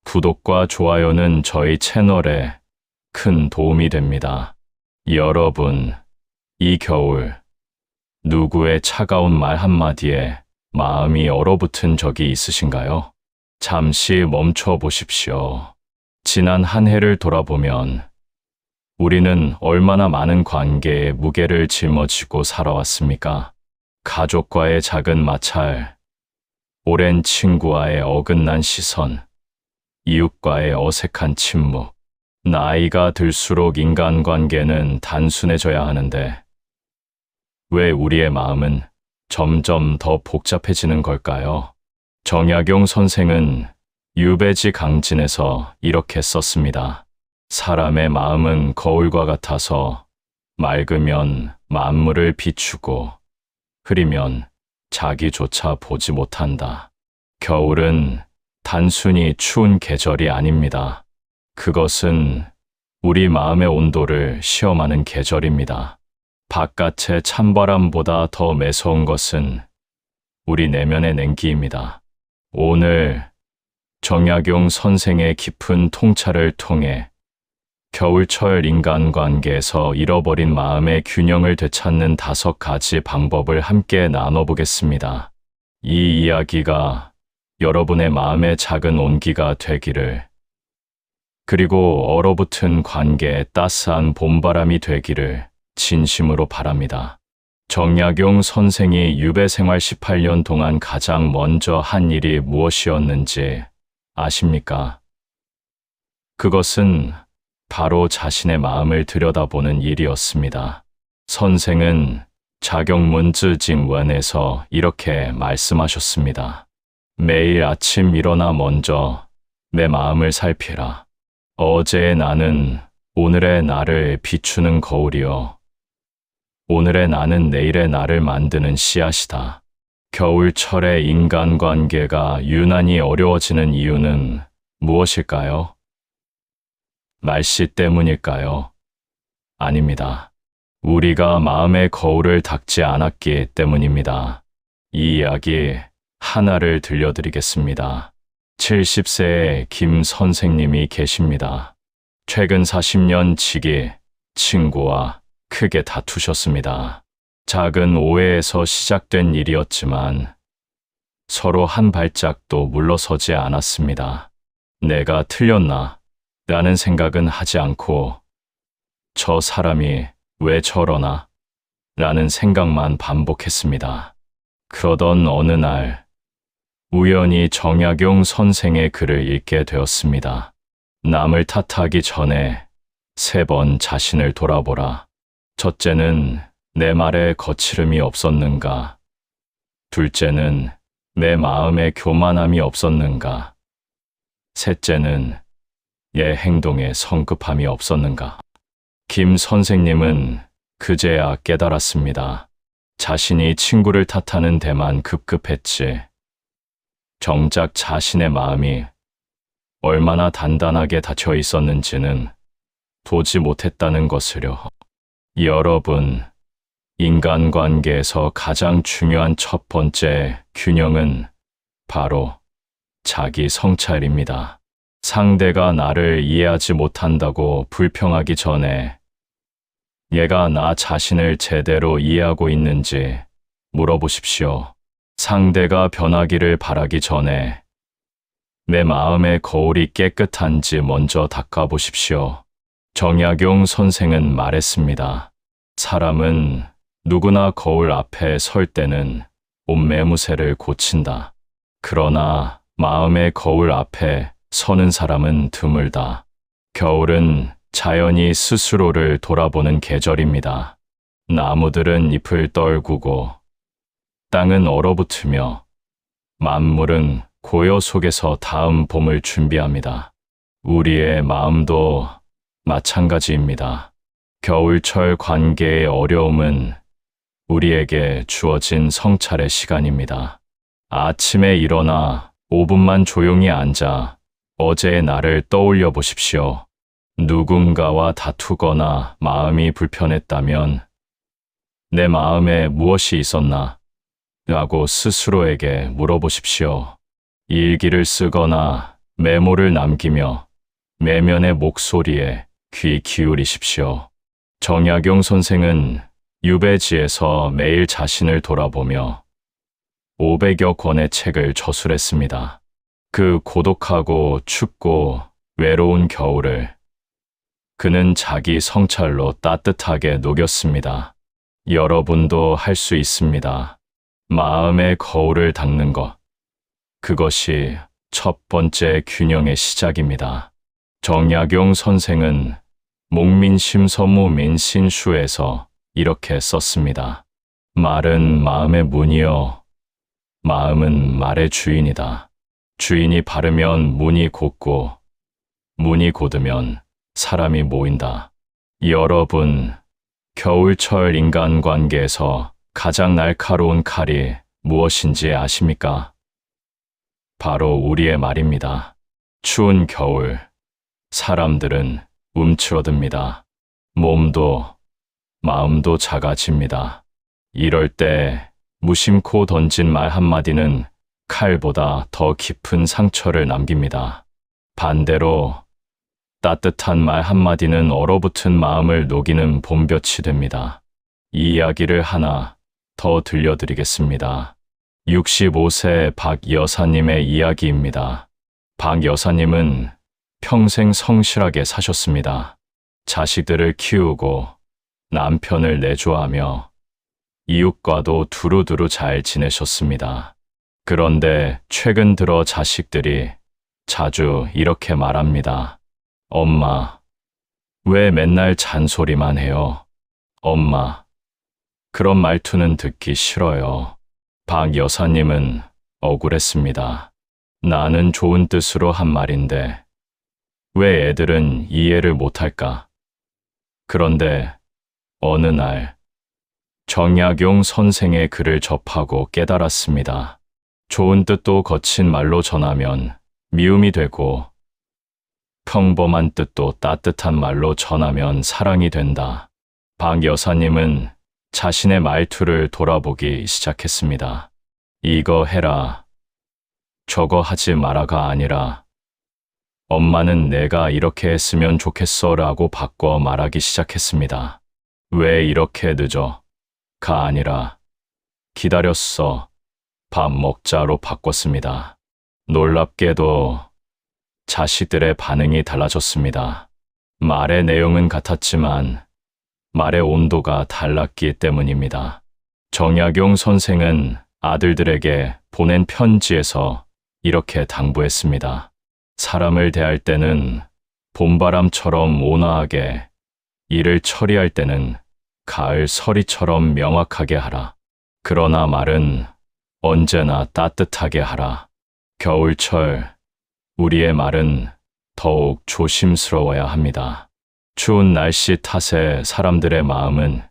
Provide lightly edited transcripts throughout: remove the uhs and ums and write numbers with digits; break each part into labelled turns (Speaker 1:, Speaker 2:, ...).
Speaker 1: 구독과 좋아요는 저희 채널에 큰 도움이 됩니다. 여러분, 이 겨울 누구의 차가운 말 한마디에 마음이 얼어붙은 적이 있으신가요? 잠시 멈춰 보십시오. 지난 한 해를 돌아보면 우리는 얼마나 많은 관계에 무게를 짊어지고 살아왔습니까? 가족과의 작은 마찰, 오랜 친구와의 어긋난 시선, 이웃과의 어색한 침묵. 나이가 들수록 인간관계는 단순해져야 하는데 왜 우리의 마음은 점점 더 복잡해지는 걸까요? 정약용 선생은 유배지 강진에서 이렇게 썼습니다. 사람의 마음은 거울과 같아서 맑으면 만물을 비추고 흐리면 자기조차 보지 못한다. 겨울은 단순히 추운 계절이 아닙니다. 그것은 우리 마음의 온도를 시험하는 계절입니다. 바깥의 찬바람보다 더 매서운 것은 우리 내면의 냉기입니다. 오늘 정약용 선생의 깊은 통찰을 통해 겨울철 인간관계에서 잃어버린 마음의 균형을 되찾는 5가지 방법을 함께 나눠보겠습니다. 이 이야기가 여러분의 마음의 작은 온기가 되기를, 그리고 얼어붙은 관계에 따스한 봄바람이 되기를 진심으로 바랍니다. 정약용 선생이 유배 생활 18년 동안 가장 먼저 한 일이 무엇이었는지 아십니까? 그것은 바로 자신의 마음을 들여다보는 일이었습니다. 선생은 자격문즈징원에서 이렇게 말씀하셨습니다. 매일 아침 일어나 먼저 내 마음을 살피라. 어제의 나는 오늘의 나를 비추는 거울이요. 오늘의 나는 내일의 나를 만드는 씨앗이다. 겨울철의 인간관계가 유난히 어려워지는 이유는 무엇일까요? 날씨 때문일까요? 아닙니다. 우리가 마음의 거울을 닦지 않았기 때문입니다. 이 이야기 하나를 들려드리겠습니다. 70세의 김 선생님이 계십니다. 최근 40년 지기 친구와 크게 다투셨습니다. 작은 오해에서 시작된 일이었지만 서로 한 발짝도 물러서지 않았습니다. 내가 틀렸나? 라는 생각은 하지 않고 저 사람이 왜 저러나? 라는 생각만 반복했습니다. 그러던 어느 날 우연히 정약용 선생의 글을 읽게 되었습니다. 남을 탓하기 전에 3번 자신을 돌아보라. 첫째는 내 말에 거칠음이 없었는가? 둘째는 내 마음에 교만함이 없었는가? 셋째는 내 행동에 성급함이 없었는가? 김 선생님은 그제야 깨달았습니다. 자신이 친구를 탓하는 데만 급급했지 정작 자신의 마음이 얼마나 단단하게 닫혀 있었는지는 보지 못했다는 것을요. 여러분, 인간관계에서 가장 중요한 첫 번째 균형은 바로 자기 성찰입니다. 상대가 나를 이해하지 못한다고 불평하기 전에 얘가 나 자신을 제대로 이해하고 있는지 물어보십시오. 상대가 변하기를 바라기 전에 내 마음의 거울이 깨끗한지 먼저 닦아보십시오. 정약용 선생은 말했습니다. 사람은 누구나 거울 앞에 설 때는 옷매무새를 고친다. 그러나 마음의 거울 앞에 서는 사람은 드물다. 겨울은 자연이 스스로를 돌아보는 계절입니다. 나무들은 잎을 떨구고 땅은 얼어붙으며 만물은 고요 속에서 다음 봄을 준비합니다. 우리의 마음도 마찬가지입니다. 겨울철 관계의 어려움은 우리에게 주어진 성찰의 시간입니다. 아침에 일어나 5분만 조용히 앉아 어제의 나를 떠올려 보십시오. 누군가와 다투거나 마음이 불편했다면 내 마음에 무엇이 있었나? 라고 스스로에게 물어보십시오. 일기를 쓰거나 메모를 남기며 내면의 목소리에 귀 기울이십시오. 정약용 선생은 유배지에서 매일 자신을 돌아보며 500여 권의 책을 저술했습니다. 그 고독하고 춥고 외로운 겨울을 그는 자기 성찰로 따뜻하게 녹였습니다. 여러분도 할 수 있습니다. 마음의 거울을 닦는 것. 그것이 첫 번째 균형의 시작입니다. 정약용 선생은 목민심서무 민신슈에서 이렇게 썼습니다. 말은 마음의 문이요. 마음은 말의 주인이다. 주인이 바르면 문이 곧고 문이 곧으면 사람이 모인다. 여러분, 겨울철 인간관계에서 가장 날카로운 칼이 무엇인지 아십니까? 바로 우리의 말입니다. 추운 겨울, 사람들은 움츠러듭니다. 몸도 마음도 작아집니다. 이럴 때 무심코 던진 말 한마디는 칼보다 더 깊은 상처를 남깁니다. 반대로 따뜻한 말 한마디는 얼어붙은 마음을 녹이는 봄볕이 됩니다. 이 이야기를 하나 더 들려드리겠습니다. 65세 박 여사님의 이야기입니다. 박 여사님은 평생 성실하게 사셨습니다. 자식들을 키우고 남편을 내조하며 이웃과도 두루두루 잘 지내셨습니다. 그런데 최근 들어 자식들이 자주 이렇게 말합니다. 엄마, 왜 맨날 잔소리만 해요? 엄마, 그런 말투는 듣기 싫어요. 박 여사님은 억울했습니다. 나는 좋은 뜻으로 한 말인데 왜 애들은 이해를 못할까? 그런데 어느 날 정약용 선생의 글을 접하고 깨달았습니다. 좋은 뜻도 거친 말로 전하면 미움이 되고 평범한 뜻도 따뜻한 말로 전하면 사랑이 된다. 박 여사님은 자신의 말투를 돌아보기 시작했습니다. 이거 해라, 저거 하지 마라가 아니라 엄마는 내가 이렇게 했으면 좋겠어 라고 바꿔 말하기 시작했습니다. 왜 이렇게 늦어? 가 아니라 기다렸어, 밥 먹자로 바꿨습니다. 놀랍게도 자식들의 반응이 달라졌습니다. 말의 내용은 같았지만 말의 온도가 달랐기 때문입니다. 정약용 선생은 아들들에게 보낸 편지에서 이렇게 당부했습니다. 사람을 대할 때는 봄바람처럼 온화하게, 일을 처리할 때는 가을 서리처럼 명확하게 하라. 그러나 말은 언제나 따뜻하게 하라. 겨울철, 우리의 말은 더욱 조심스러워야 합니다. 추운 날씨 탓에 사람들의 마음은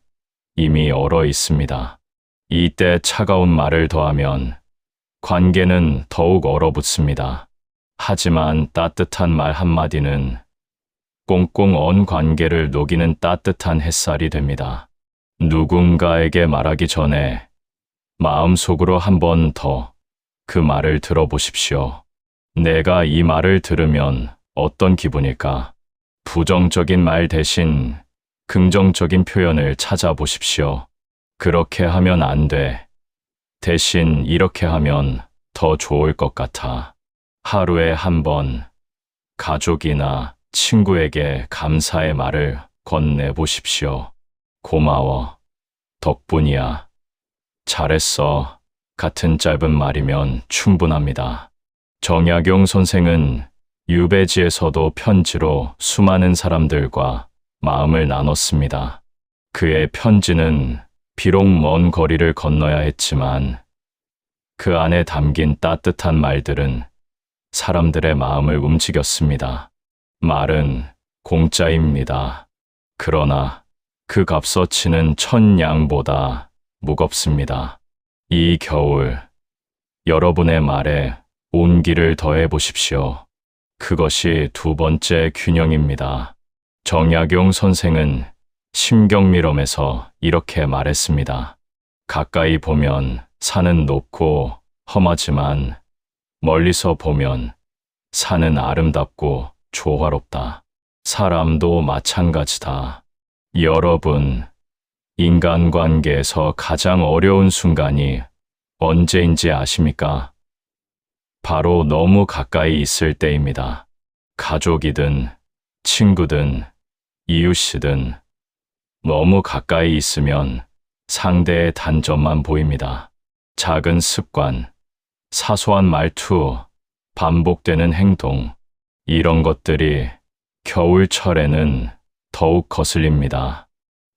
Speaker 1: 이미 얼어 있습니다. 이때 차가운 말을 더하면 관계는 더욱 얼어붙습니다. 하지만 따뜻한 말 한마디는 꽁꽁 언 관계를 녹이는 따뜻한 햇살이 됩니다. 누군가에게 말하기 전에 마음속으로 한 번 더 그 말을 들어보십시오. 내가 이 말을 들으면 어떤 기분일까? 부정적인 말 대신 긍정적인 표현을 찾아보십시오. 그렇게 하면 안 돼. 대신 이렇게 하면 더 좋을 것 같아. 하루에 한 번 가족이나 친구에게 감사의 말을 건네보십시오. 고마워. 덕분이야. 잘했어. 같은 짧은 말이면 충분합니다. 정약용 선생은 유배지에서도 편지로 수많은 사람들과 마음을 나눴습니다. 그의 편지는 비록 먼 거리를 건너야 했지만 그 안에 담긴 따뜻한 말들은 사람들의 마음을 움직였습니다. 말은 공짜입니다. 그러나 그 값어치는 천냥보다 무겁습니다. 이 겨울, 여러분의 말에 온기를 더해 보십시오. 그것이 두 번째 균형입니다. 정약용 선생은 심경미럼에서 이렇게 말했습니다. 가까이 보면 산은 높고 험하지만 멀리서 보면 산은 아름답고 조화롭다. 사람도 마찬가지다. 여러분, 인간관계에서 가장 어려운 순간이 언제인지 아십니까? 바로 너무 가까이 있을 때입니다. 가족이든 친구든 이웃이든 너무 가까이 있으면 상대의 단점만 보입니다. 작은 습관, 사소한 말투, 반복되는 행동, 이런 것들이 겨울철에는 더욱 거슬립니다.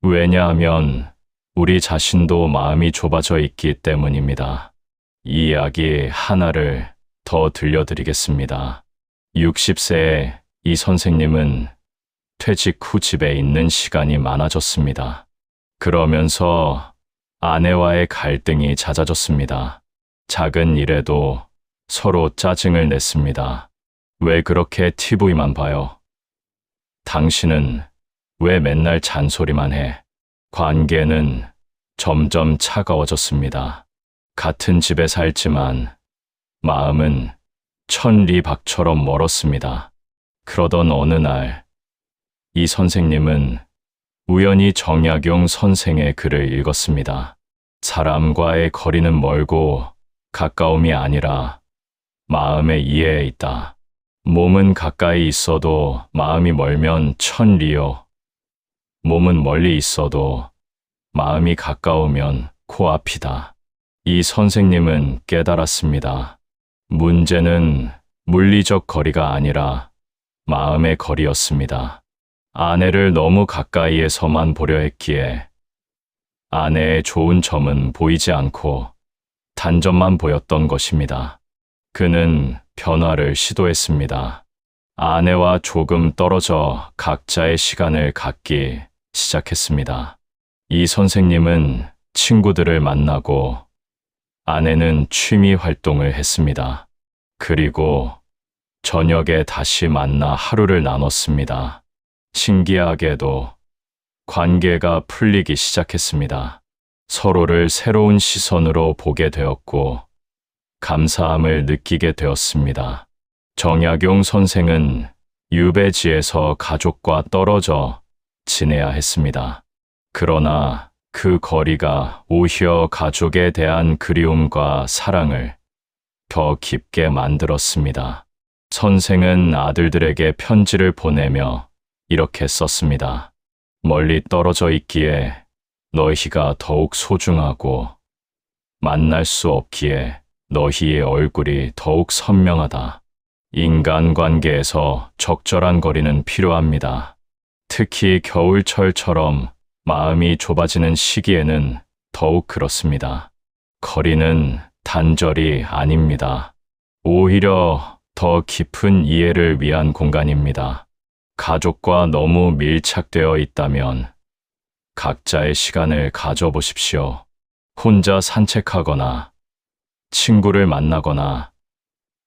Speaker 1: 왜냐하면 우리 자신도 마음이 좁아져 있기 때문입니다. 이 이야기 하나를 더 들려드리겠습니다. 60세의 이 선생님은 퇴직 후 집에 있는 시간이 많아졌습니다. 그러면서 아내와의 갈등이 잦아졌습니다. 작은 일에도 서로 짜증을 냈습니다. 왜 그렇게 TV만 봐요? 당신은 왜 맨날 잔소리만 해? 관계는 점점 차가워졌습니다. 같은 집에 살지만 마음은 천리박처럼 멀었습니다. 그러던 어느 날, 이 선생님은 우연히 정약용 선생의 글을 읽었습니다. 사람과의 거리는 멀고 가까움이 아니라 마음의 이해에 있다. 몸은 가까이 있어도 마음이 멀면 천리요. 몸은 멀리 있어도 마음이 가까우면 코앞이다. 이 선생님은 깨달았습니다. 문제는 물리적 거리가 아니라 마음의 거리였습니다. 아내를 너무 가까이에서만 보려 했기에 아내의 좋은 점은 보이지 않고 단점만 보였던 것입니다. 그는 변화를 시도했습니다. 아내와 조금 떨어져 각자의 시간을 갖기 시작했습니다. 이 선생님은 친구들을 만나고 아내는 취미 활동을 했습니다. 그리고 저녁에 다시 만나 하루를 나눴습니다. 신기하게도 관계가 풀리기 시작했습니다. 서로를 새로운 시선으로 보게 되었고 감사함을 느끼게 되었습니다. 정약용 선생은 유배지에서 가족과 떨어져 지내야 했습니다. 그러나 그 거리가 오히려 가족에 대한 그리움과 사랑을 더 깊게 만들었습니다. 선생은 아들들에게 편지를 보내며 이렇게 썼습니다. 멀리 떨어져 있기에 너희가 더욱 소중하고 만날 수 없기에 너희의 얼굴이 더욱 선명하다. 인간관계에서 적절한 거리는 필요합니다. 특히 겨울철처럼 마음이 좁아지는 시기에는 더욱 그렇습니다. 거리는 단절이 아닙니다. 오히려 더 깊은 이해를 위한 공간입니다. 가족과 너무 밀착되어 있다면 각자의 시간을 가져보십시오. 혼자 산책하거나 친구를 만나거나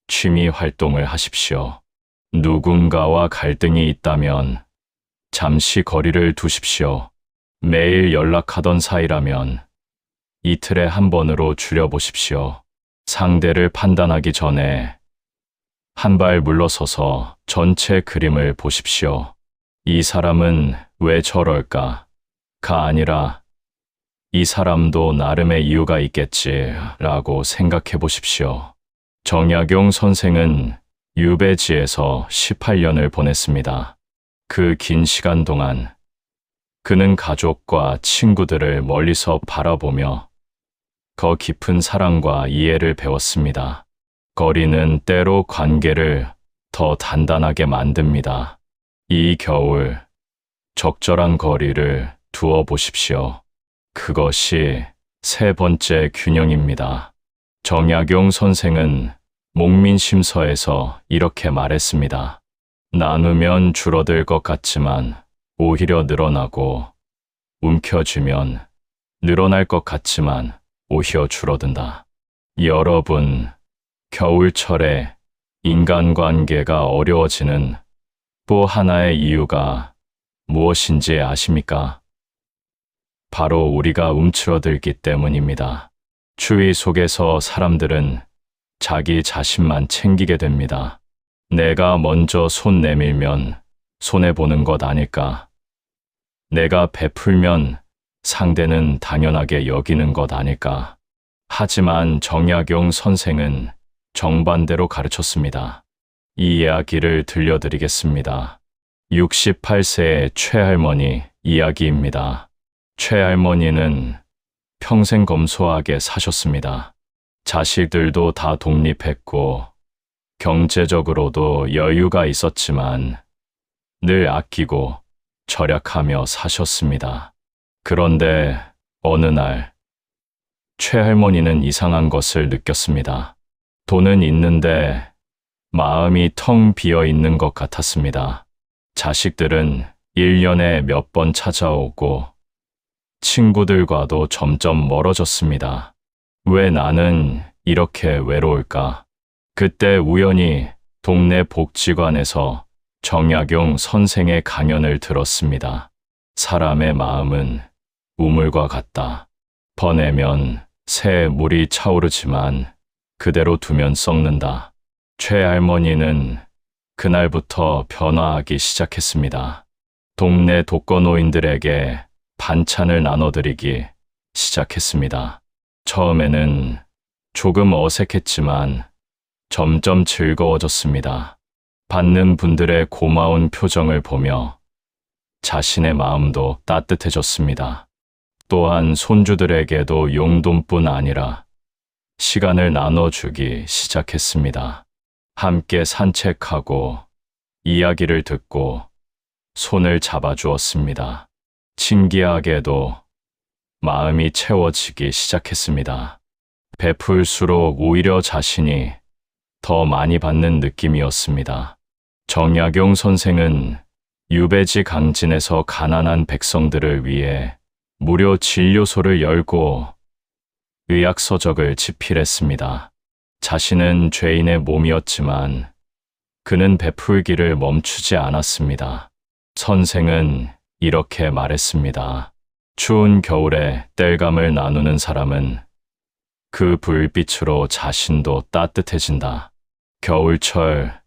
Speaker 1: 취미 활동을 하십시오. 누군가와 갈등이 있다면 잠시 거리를 두십시오. 매일 연락하던 사이라면 이틀에 한 번으로 줄여보십시오. 상대를 판단하기 전에 한 발 물러서서 전체 그림을 보십시오. 이 사람은 왜 저럴까? 가 아니라 이 사람도 나름의 이유가 있겠지 라고 생각해 보십시오. 정약용 선생은 유배지에서 18년을 보냈습니다. 그 긴 시간 동안 그는 가족과 친구들을 멀리서 바라보며 더 깊은 사랑과 이해를 배웠습니다. 거리는 때로 관계를 더 단단하게 만듭니다. 이 겨울 적절한 거리를 두어 보십시오. 그것이 세 번째 균형입니다. 정약용 선생은 목민심서에서 이렇게 말했습니다. 나누면 줄어들 것 같지만 오히려 늘어나고 움켜쥐면 늘어날 것 같지만 오히려 줄어든다. 여러분, 겨울철에 인간관계가 어려워지는 또 하나의 이유가 무엇인지 아십니까? 바로 우리가 움츠러들기 때문입니다. 추위 속에서 사람들은 자기 자신만 챙기게 됩니다. 내가 먼저 손 내밀면 손해보는 것 아닐까? 내가 베풀면 상대는 당연하게 여기는 것 아닐까? 하지만 정약용 선생은 정반대로 가르쳤습니다. 이 이야기를 들려드리겠습니다. 68세의 최할머니 이야기입니다. 최할머니는 평생 검소하게 사셨습니다. 자식들도 다 독립했고 경제적으로도 여유가 있었지만 늘 아끼고 절약하며 사셨습니다. 그런데 어느 날 최할머니는 이상한 것을 느꼈습니다. 돈은 있는데 마음이 텅 비어 있는 것 같았습니다. 자식들은 1년에 몇 번 찾아오고 친구들과도 점점 멀어졌습니다. 왜 나는 이렇게 외로울까? 그때 우연히 동네 복지관에서 정약용 선생의 강연을 들었습니다. 사람의 마음은 우물과 같다. 퍼내면 새 물이 차오르지만 그대로 두면 썩는다. 최할머니는 그날부터 변화하기 시작했습니다. 동네 독거노인들에게 반찬을 나눠드리기 시작했습니다. 처음에는 조금 어색했지만 점점 즐거워졌습니다. 받는 분들의 고마운 표정을 보며 자신의 마음도 따뜻해졌습니다. 또한 손주들에게도 용돈뿐 아니라 시간을 나눠주기 시작했습니다. 함께 산책하고 이야기를 듣고 손을 잡아주었습니다. 신기하게도 마음이 채워지기 시작했습니다. 베풀수록 오히려 자신이 더 많이 받는 느낌이었습니다. 정약용 선생은 유배지 강진에서 가난한 백성들을 위해 무료 진료소를 열고 의학서적을 집필했습니다. 자신은 죄인의 몸이었지만 그는 베풀기를 멈추지 않았습니다. 선생은 이렇게 말했습니다. 추운 겨울에 땔감을 나누는 사람은 그 불빛으로 자신도 따뜻해진다. 겨울철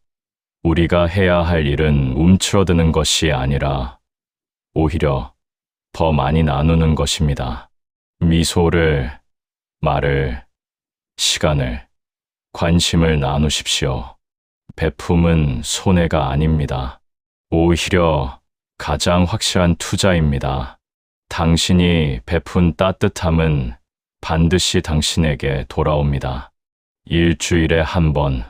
Speaker 1: 우리가 해야 할 일은 움츠러드는 것이 아니라 오히려 더 많이 나누는 것입니다. 미소를, 말을, 시간을, 관심을 나누십시오. 베품은 손해가 아닙니다. 오히려 가장 확실한 투자입니다. 당신이 베푼 따뜻함은 반드시 당신에게 돌아옵니다. 일주일에 한 번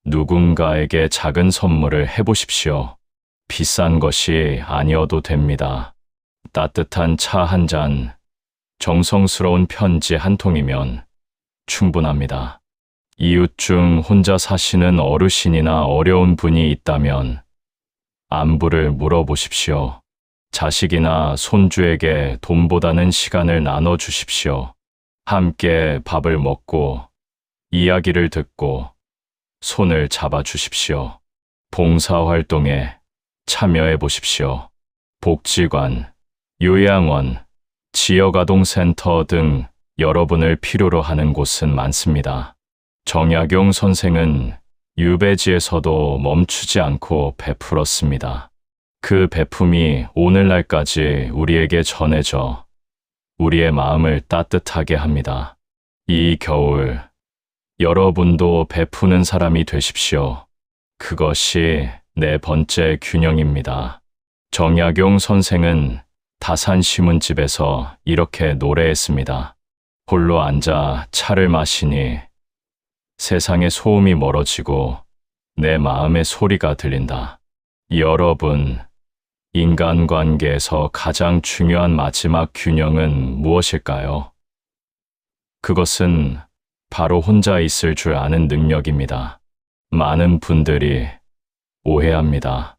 Speaker 1: 누군가에게 작은 선물을 해보십시오. 비싼 것이 아니어도 됩니다. 따뜻한 차 한 잔, 정성스러운 편지 한 통이면 충분합니다. 이웃 중 혼자 사시는 어르신이나 어려운 분이 있다면 안부를 물어보십시오. 자식이나 손주에게 돈보다는 시간을 나눠주십시오. 함께 밥을 먹고 이야기를 듣고 손을 잡아주십시오. 봉사활동에 참여해 보십시오. 복지관, 요양원, 지역아동센터 등 여러분을 필요로 하는 곳은 많습니다. 정약용 선생은 유배지에서도 멈추지 않고 베풀었습니다. 그 베품이 오늘날까지 우리에게 전해져 우리의 마음을 따뜻하게 합니다. 이 겨울 여러분도 베푸는 사람이 되십시오. 그것이 네 번째 균형입니다. 정약용 선생은 다산 신문집에서 이렇게 노래했습니다. 홀로 앉아 차를 마시니 세상의 소음이 멀어지고 내 마음의 소리가 들린다. 여러분, 인간관계에서 가장 중요한 마지막 균형은 무엇일까요? 그것은 바로 혼자 있을 줄 아는 능력입니다. 많은 분들이 오해합니다.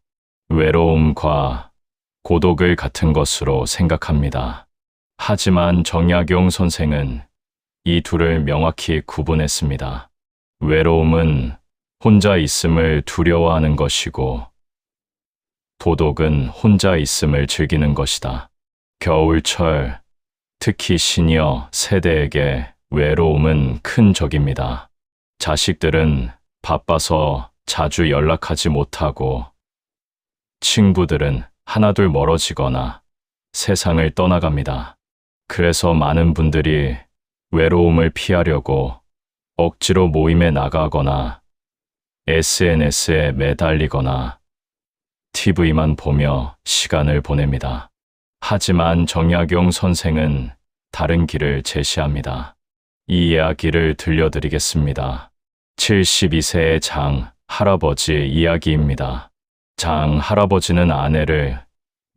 Speaker 1: 외로움과 고독을 같은 것으로 생각합니다. 하지만 정약용 선생은 이 둘을 명확히 구분했습니다. 외로움은 혼자 있음을 두려워하는 것이고 도덕은 혼자 있음을 즐기는 것이다. 겨울철, 특히 시니어 세대에게 외로움은 큰 적입니다. 자식들은 바빠서 자주 연락하지 못하고 친구들은 하나둘 멀어지거나 세상을 떠나갑니다. 그래서 많은 분들이 외로움을 피하려고 억지로 모임에 나가거나 SNS에 매달리거나 TV만 보며 시간을 보냅니다. 하지만 정약용 선생은 다른 길을 제시합니다. 이 이야기를 들려드리겠습니다. 72세의 장 할아버지 이야기입니다. 장 할아버지는 아내를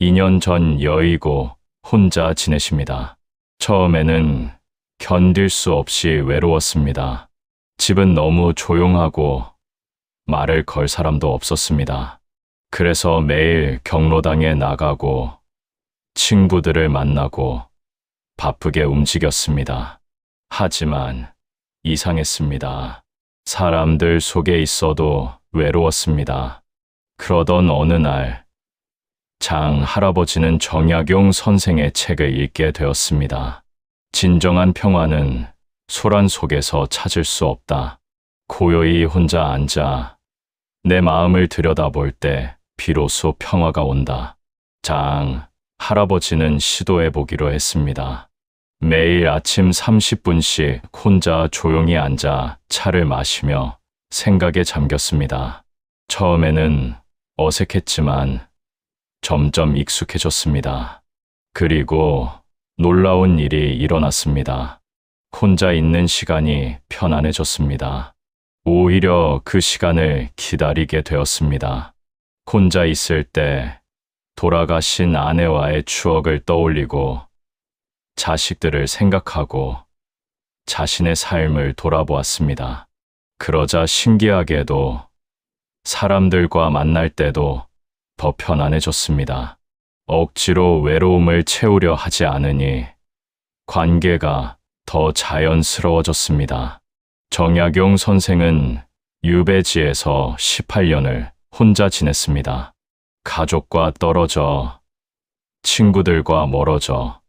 Speaker 1: 2년 전 여의고 혼자 지내십니다. 처음에는 견딜 수 없이 외로웠습니다. 집은 너무 조용하고 말을 걸 사람도 없었습니다. 그래서 매일 경로당에 나가고 친구들을 만나고 바쁘게 움직였습니다. 하지만 이상했습니다. 사람들 속에 있어도 외로웠습니다. 그러던 어느 날, 장 할아버지는 정약용 선생의 책을 읽게 되었습니다. 진정한 평화는 소란 속에서 찾을 수 없다. 고요히 혼자 앉아 내 마음을 들여다볼 때 비로소 평화가 온다. 장 할아버지는 시도해 보기로 했습니다. 매일 아침 30분씩 혼자 조용히 앉아 차를 마시며 생각에 잠겼습니다. 처음에는 어색했지만 점점 익숙해졌습니다. 그리고 놀라운 일이 일어났습니다. 혼자 있는 시간이 편안해졌습니다. 오히려 그 시간을 기다리게 되었습니다. 혼자 있을 때 돌아가신 아내와의 추억을 떠올리고 자식들을 생각하고 자신의 삶을 돌아보았습니다. 그러자 신기하게도 사람들과 만날 때도 더 편안해졌습니다. 억지로 외로움을 채우려 하지 않으니 관계가 더 자연스러워졌습니다. 정약용 선생은 유배지에서 18년을 혼자 지냈습니다. 가족과 떨어져 친구들과 멀어져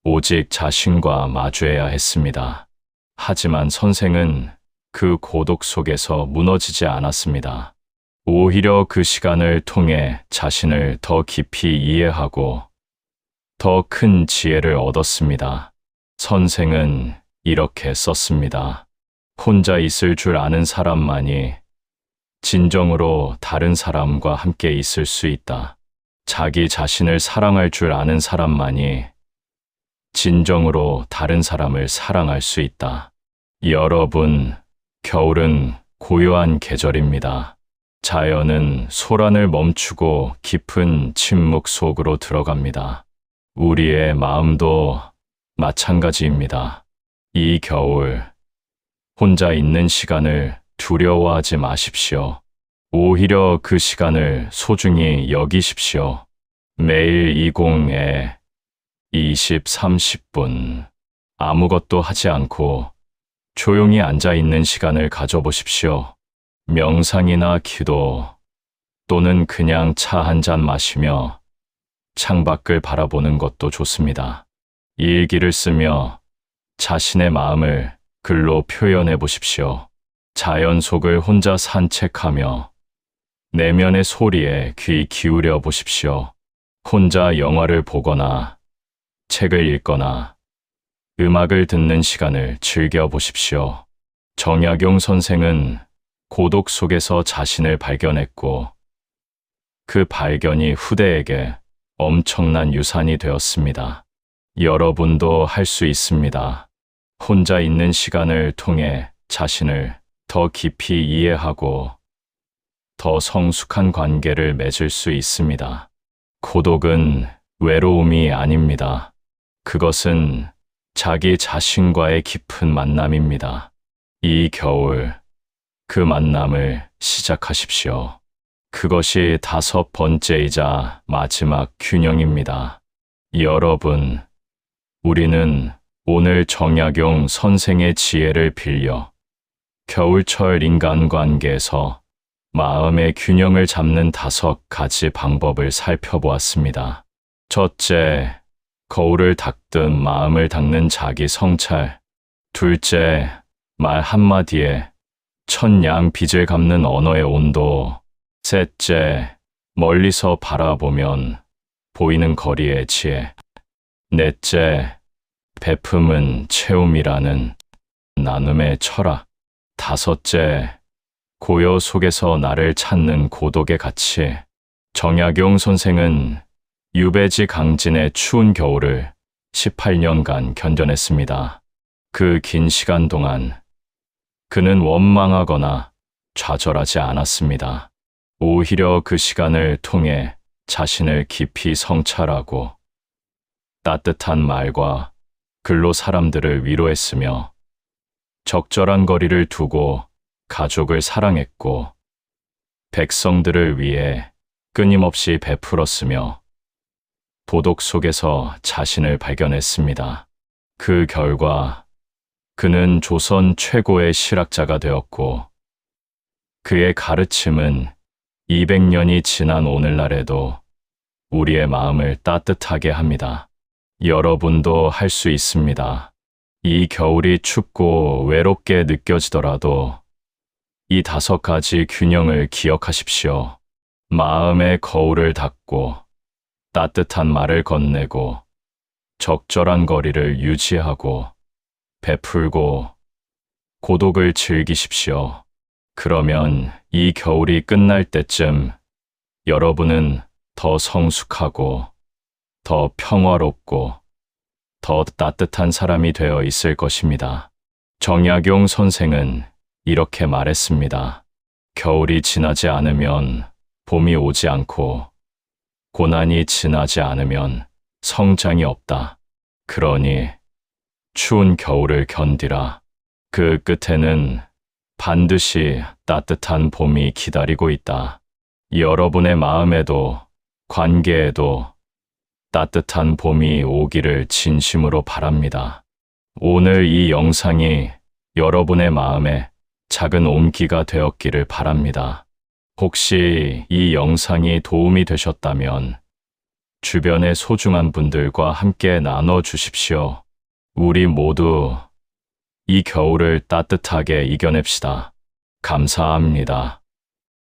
Speaker 1: 오직 자신과 마주해야 했습니다. 하지만 선생은 그 고독 속에서 무너지지 않았습니다. 오히려 그 시간을 통해 자신을 더 깊이 이해하고 더 큰 지혜를 얻었습니다. 선생은 이렇게 썼습니다. 혼자 있을 줄 아는 사람만이 진정으로 다른 사람과 함께 있을 수 있다. 자기 자신을 사랑할 줄 아는 사람만이 진정으로 다른 사람을 사랑할 수 있다. 여러분, 겨울은 고요한 계절입니다. 자연은 소란을 멈추고 깊은 침묵 속으로 들어갑니다. 우리의 마음도 마찬가지입니다. 이 겨울, 혼자 있는 시간을 두려워하지 마십시오. 오히려 그 시간을 소중히 여기십시오. 매일 20에 20, 30분 아무것도 하지 않고 조용히 앉아 있는 시간을 가져보십시오. 명상이나 기도 또는 그냥 차 한 잔 마시며 창밖을 바라보는 것도 좋습니다. 일기를 쓰며 자신의 마음을 글로 표현해 보십시오. 자연 속을 혼자 산책하며 내면의 소리에 귀 기울여 보십시오. 혼자 영화를 보거나 책을 읽거나 음악을 듣는 시간을 즐겨 보십시오. 정약용 선생은 고독 속에서 자신을 발견했고 그 발견이 후대에게 엄청난 유산이 되었습니다. 여러분도 할 수 있습니다. 혼자 있는 시간을 통해 자신을 더 깊이 이해하고 더 성숙한 관계를 맺을 수 있습니다. 고독은 외로움이 아닙니다. 그것은 자기 자신과의 깊은 만남입니다. 이 겨울 그 만남을 시작하십시오. 그것이 5번째이자 마지막 균형입니다. 여러분, 우리는 오늘 정약용 선생의 지혜를 빌려 겨울철 인간관계에서 마음의 균형을 잡는 5가지 방법을 살펴보았습니다. 첫째, 거울을 닦듯 마음을 닦는 자기 성찰. 둘째, 말 한마디에 천냥 빚을 갚는 언어의 온도. 셋째, 멀리서 바라보면 보이는 거리의 지혜. 넷째, 베품은 채움이라는 나눔의 철학. 다섯째, 고요 속에서 나를 찾는 고독의 가치. 정약용 선생은 유배지 강진의 추운 겨울을 18년간 견뎌냈습니다. 그 긴 시간 동안 그는 원망하거나 좌절하지 않았습니다. 오히려 그 시간을 통해 자신을 깊이 성찰하고 따뜻한 말과 글로 사람들을 위로했으며 적절한 거리를 두고 가족을 사랑했고 백성들을 위해 끊임없이 베풀었으며 도덕 속에서 자신을 발견했습니다. 그 결과 그는 조선 최고의 실학자가 되었고 그의 가르침은 200년이 지난 오늘날에도 우리의 마음을 따뜻하게 합니다. 여러분도 할 수 있습니다. 이 겨울이 춥고 외롭게 느껴지더라도 이 5가지 균형을 기억하십시오. 마음의 거울을 닫고 따뜻한 말을 건네고 적절한 거리를 유지하고 베풀고 고독을 즐기십시오. 그러면 이 겨울이 끝날 때쯤 여러분은 더 성숙하고 더 평화롭고 더 따뜻한 사람이 되어 있을 것입니다. 정약용 선생은 이렇게 말했습니다. 겨울이 지나지 않으면 봄이 오지 않고 고난이 지나지 않으면 성장이 없다. 그러니 추운 겨울을 견디라. 그 끝에는 반드시 따뜻한 봄이 기다리고 있다. 여러분의 마음에도 관계에도 따뜻한 봄이 오기를 진심으로 바랍니다. 오늘 이 영상이 여러분의 마음에 작은 온기가 되었기를 바랍니다. 혹시 이 영상이 도움이 되셨다면 주변의 소중한 분들과 함께 나눠 주십시오. 우리 모두 이 겨울을 따뜻하게 이겨냅시다. 감사합니다.